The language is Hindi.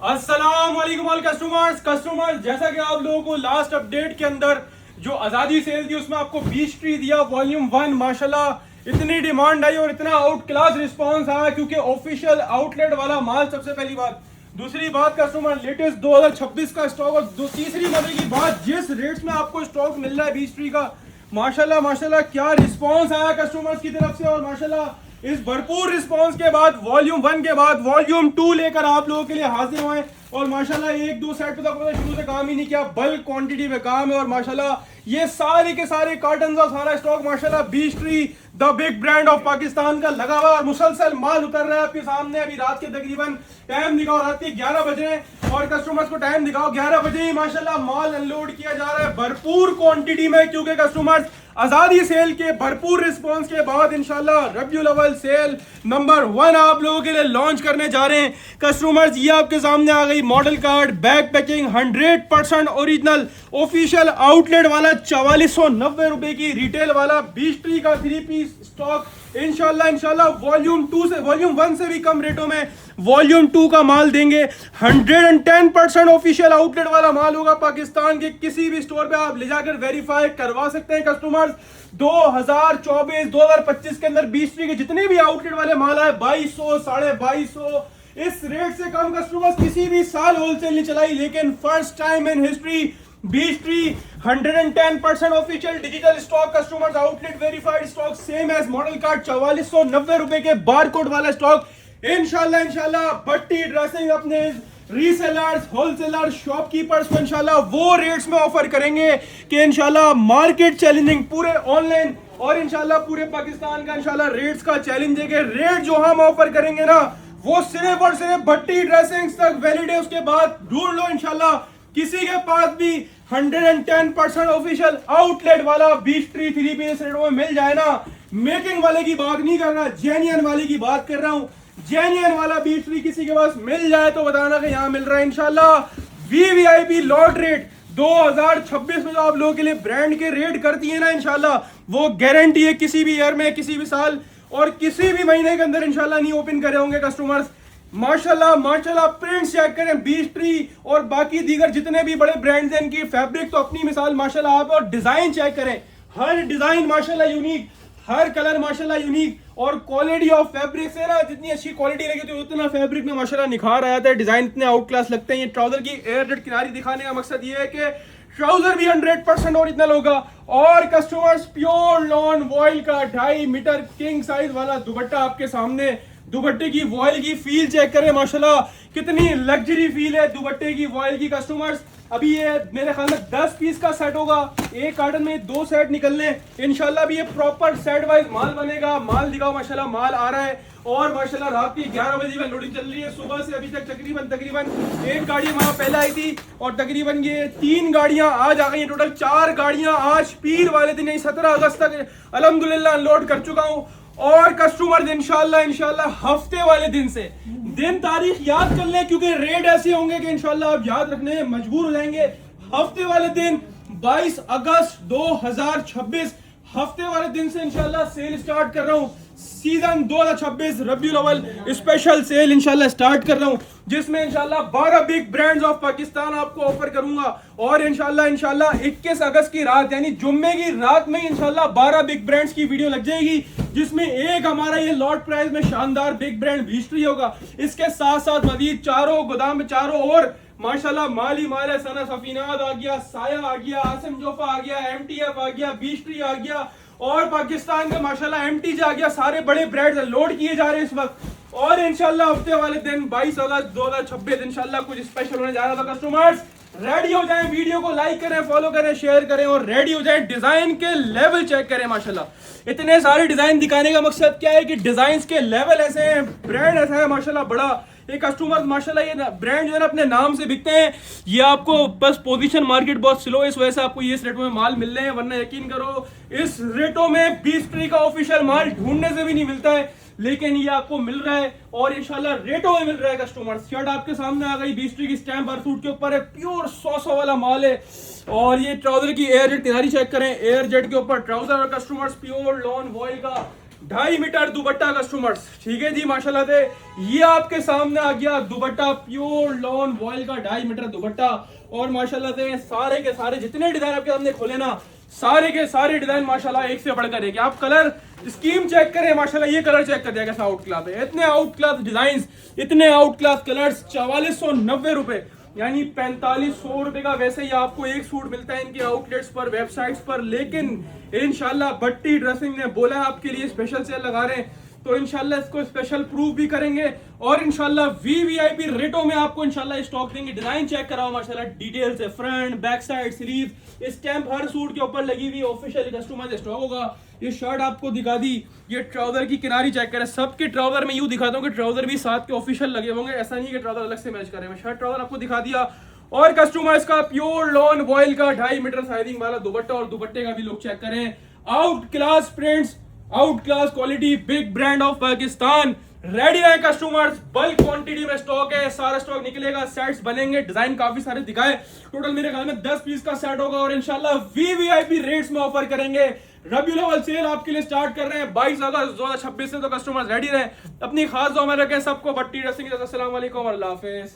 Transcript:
अस्सलाम वालेकुम ऑल कस्टमर्स, जैसा कि आप लोगों को लास्ट अपडेट के अंदर जो आज़ादी सेल थी उसमें आपको बीच ट्री दिया वॉल्यूम 1। माशाल्लाह इतनी डिमांड आई और इतना आउट क्लास रिस्पांस आया क्योंकि ऑफिशियल आउटलेट वाला माल। सबसे पहली बात। दूसरी बात कस्टमर, लेटेस्ट 2026 का स्टॉक। और तीसरी मजे की बात, जिस रेट्स में आपको स्टॉक मिल रहा है बीच ट्री का, माशाल्लाह माशाल्लाह क्या रिस्पांस आया कस्टमर्स की तरफ से। और माशाल्लाह इस भरपूर रिस्पांस के बाद वॉल्यूम 1 के बाद वॉल्यूम 2 लेकर आप लोगों के लिए हाजिर हुए। और माशाल्लाह एक दो सेट पे तो शुरू से काम ही नहीं किया, बल्क क्वांटिटी में काम है। और माशाल्लाह ये सारे के सारे कार्टन का सारा स्टॉक माशाल्लाह beech tree the big brand of Pakistan का लगा हुआ और मुसलसल माल उतर रहा है आपके सामने। अभी रात के तकरीबन टाइम दिखाओ, रात के 11 बज रहे हैं और कस्टमर्स को टाइम दिखाओ 11 बजे ही माशाल्लाह माल अनलोड किया जा रहा है भरपूर क्वांटिटी में, क्योंकि कस्टमर्स आजादी सेल के भरपूर रिस्पांस के बाद इंशाल्लाह रबियुल अव्वल सेल नंबर 1 आप लोगों के लिए लॉन्च करने जा रहे हैं। कस्टमर्स ये आपके सामने आ गई model card, back packing 100% original official outlet वाला 4490 रुपए की रिटेल वाला बीच ट्री का 3 पीस स्टॉक इंशाल्लाह वॉल्यूम 2 से वॉल्यूम 1 से भी कम रेटों में वॉल्यूम 2 का माल देंगे। 110% ऑफिशियल आउटलेट वाला माल होगा। पाकिस्तान के किसी भी स्टोर पे आप ले जाकर वेरीफाई करवा सकते हैं कस्टमर्स। 2024-2025 के अंदर बीच ट्री के जितने भी आउटलेट वाले माल आए 2200 2250 इस रेट से कम कस्टमर्स किसी भी साल होलसेल नहीं चलाई, लेकिन फर्स्ट टाइम इन हिस्ट्री बीच ट्री 110% official digital stock customers, outlet verified stock same as model card 4490 रुपए के बारकोड वाला स्टॉक इंशाल्लाह भट्टी ड्रेसिंग अपने रीसेलर्स, होलसेलर्स, शॉपकीपर्स को इंशाल्लाह वो रेट्स में ऑफर करेंगे कि इंशाल्लाह मार्केट चैलेंजिंग पूरे ऑनलाइन और इंशाल्लाह पूरे पाकिस्तान का इंशाल्लाह रेट्स का चैलेंज है कि रेट जो हम ऑफर करेंगे ना वो सिर्फ और सिर्फ भट्टी ड्रेसिंग तक वैलिड है। उसके बाद ढूंढ लो इंशाल्लाह किसी के पास भी 110% ऑफिशियल आउटलेट वाला बीच ट्री 3 पीस रेट में मिल जाए ना। मेकिंग वाले की बात नहीं कर रहा, जेन्युइन वाले की बात कर रहा हूं। जेन्युइन वाला बीच ट्री किसी के पास मिल जाए तो बताना कि यहाँ मिल रहा है इंशाल्लाह। वीवीआईपी लॉट रेट 2026 में जो आप लोगों के लिए ब्रांड के रेट करती है ना इंशाल्लाह वो गारंटी है किसी भी ईयर में, किसी भी साल और किसी भी महीने के अंदर इंशाल्लाह नहीं ओपन करे होंगे कस्टमर्स। माशाल्लाह प्रिंट चेक करें बीच ट्री और बाकी दीगर जितने भी बड़े ब्रांड्स हैं इनकी फैब्रिक तो अपनी मिसाल माशाल्लाह आप, और डिजाइन चेक करें, हर डिजाइन माशाल्लाह यूनिक, हर कलर माशाल्लाह यूनिक और क्वालिटी ऑफ फैब्रिक से ना जितनी अच्छी क्वालिटी लगी तो उतना फैब्रिक में माशाल्लाह निखार आया था। डिजाइन इतने आउट क्लास लगते हैं। ये ट्राउजर की एयर जेट किनारी दिखाने का मकसद ये है कि ट्राउजर भी 100% ओरिजिनल होगा। और कस्टमर्स प्योर लॉन वॉइल का 2.5 मीटर किंग साइज वाला दुपट्टा आपके सामने। दुपट्टे की वॉइल की फील चेक करें माशाल्लाह कितनी लग्जरी फील है दुपट्टे की वॉइल की कस्टमर्स। अभी ये मेरे ख्याल में 10 पीस का सेट होगा, एक कार्टन में 2 सेट निकलने इंशाल्लाह भी ये प्रॉपर सेट वाइज माल बनेगा। माल दिखाओ माशाल्लाह माल आ रहा है और माशाल्लाह रात की 11 बजे में लोडिंग चल रही है। सुबह से अभी तक तकरीबन एक गाड़ी वहां पहले आई थी और तकरीबन ये 3 गाड़ियां आज आ गई हैं। टोटल 4 गाड़ियां आज पीर वाले दिन 17 अगस्त तक अल्हम्दुलिल्लाह अनलोड कर चुका हूं। और कस्टमर इंशाल्लाह हफ्ते वाले दिन से दिन तारीख याद कर लें क्योंकि रेट ऐसे होंगे कि इंशाल्लाह आप याद रखने में मजबूर हो जाएंगे। हफ्ते वाले दिन 22 अगस्त 2026 हफ्ते वाले दिन से इंशाल्लाह सेल स्टार्ट कर रहा हूं। सीजन 2026 रबियुल अव्वल स्पेशल सेल इंशाल्लाह स्टार्ट कर रहा हूं जिसमें इंशाल्लाह 12 बिग ब्रांड्स ऑफ पाकिस्तान आपको ऑफर करूंगा। और इंशाल्लाह 21 अगस्त की रात यानी जुम्मे की रात में इंशाल्लाह 12 बिग ब्रांड्स की वीडियो लग जाएगी जिसमें एक हमारा ये लॉट प्राइस में शानदार बिग ब्रांड बीच ट्री होगा। इसके साथ साथ मजीद चारों गोदाम में चारों और माशाल्लाह माली माल है। सना सफीनाद आ गया, साया आ गया, आसिम जोफा आ गया, एमटीएफ आ गया, बीच ट्री आ गया और पाकिस्तान का माशाल्लाह एमटीजे आ गया। सारे बड़े ब्रांड्स लोड किए जा रहे हैं इस वक्त। और इंशाल्लाह हफ्ते वाले दिन 22 अगस्त 2026 इंशाल्लाह कुछ स्पेशल होने जा रहा था। कस्टमर्स रेडी हो जाएं, वीडियो को लाइक करें, फॉलो करें, शेयर करें और रेडी हो जाएं। डिजाइन के लेवल चेक करें माशाल्लाह। इतने सारे डिजाइन दिखाने का मकसद क्या है कि डिजाइन के लेवल ऐसे हैं, ब्रांड ऐसा है माशाल्लाह बड़ा। ये कस्टमर्स माशाल्लाह ये ब्रांड जो है ना अपने नाम से बिकते हैं। ये आपको बस पोजीशन मार्केट बहुत स्लो है इस वजह से आपको ये इस रेटों में माल मिल रहे हैं, वरना यकीन करो इस रेटों में बीच ट्री का ऑफिशियल माल ढूंढने से भी नहीं मिलता है, लेकिन ये आपको मिल रहा है और इंशाल्लाह रेटों में मिल रहा है। कस्टमर्स शर्ट आपके सामने आ गई बीच ट्री की स्टैम्प और सूट के ऊपर है, प्योर 100 वाला माल है। और ये ट्राउजर की एयर जेट किनारी चेक करें, एयर जेट के ऊपर ट्राउजर और कस्टमर्स प्योर लॉन वॉइल का 2.5 मीटर दुपट्टा कस्टमर्स, ठीक है जी माशाल्लाह से। ये आपके सामने आ गया दुपट्टा, प्योर लॉन वॉयल का 2.5 मीटर दुपट्टा। और माशाल्लाह से सारे के सारे जितने डिजाइन आपके सामने खोले ना, सारे के सारे डिजाइन माशाल्लाह एक से बढ़कर एक। आप कलर स्कीम चेक करें माशाल्लाह, ये कलर चेक कर दिया कैसा आउट क्लास है। इतने आउट क्लास डिजाइन, इतने आउट क्लास कलर्स, 4490 रुपए यानी 4500 रुपए का वैसे ही आपको एक सूट मिलता है इनके आउटलेट्स पर, वेबसाइट्स पर। लेकिन इंशाल्लाह भट्टी ड्रेसिंग ने बोला है आपके लिए स्पेशल सेल लगा रहे हैं, तो इंशाल्लाह इसको स्पेशल प्रूफ भी करेंगे और इंशाल्लाह वीवीआईपी रेटों में आपको इंशाल्लाह स्टॉक देंगे। डिजाइन चेक कराओ माशाल्लाह डिटेल से, front back side sleeve, stamp हर सूट के ऊपर लगी हुई, ऑफिशियल कस्टमाइज स्टॉक होगा। ये शर्ट आपको दिखा दी, ये ट्राउजर की किनारी चेक करें, सबके ट्राउजर में यूं दिखाता हूँ कि ट्राउजर भी साथ के ऑफिशियल लगे होंगे, ऐसा नहीं कि ट्राउजर अलग से मैच करें। शर्ट ट्राउजर आपको दिखा दिया। और कस्टमाइज का प्योर लॉन वॉयल का 2.5 मीटर साइजिंग वाला दुपट्टा, और दुपट्टे का भी लुक चेक करें। Out class prints, out class quality, big brand of Pakistan. Ready रहे कस्टमर्स, बल्क क्वांटिटी में स्टॉक है, सारा स्टॉक निकलेगा, सेट्स बनेंगे, डिजाइन काफी सारे दिखाए। टोटल मेरे ख्याल में 10 पीस का सेट होगा और इंशाल्लाह वीवीआईपी रेट्स में ऑफर करेंगे। रबीउल अव्वल सेल आपके लिए स्टार्ट कर रहे हैं 22 अगस्त 2026 से, तो कस्टमर्स रेडी रहे। अपनी खास दुआ में रखें सबको। भट्टी ड्रेसिंग, अस्सलाम वालेकुम, अल्लाह हाफिज।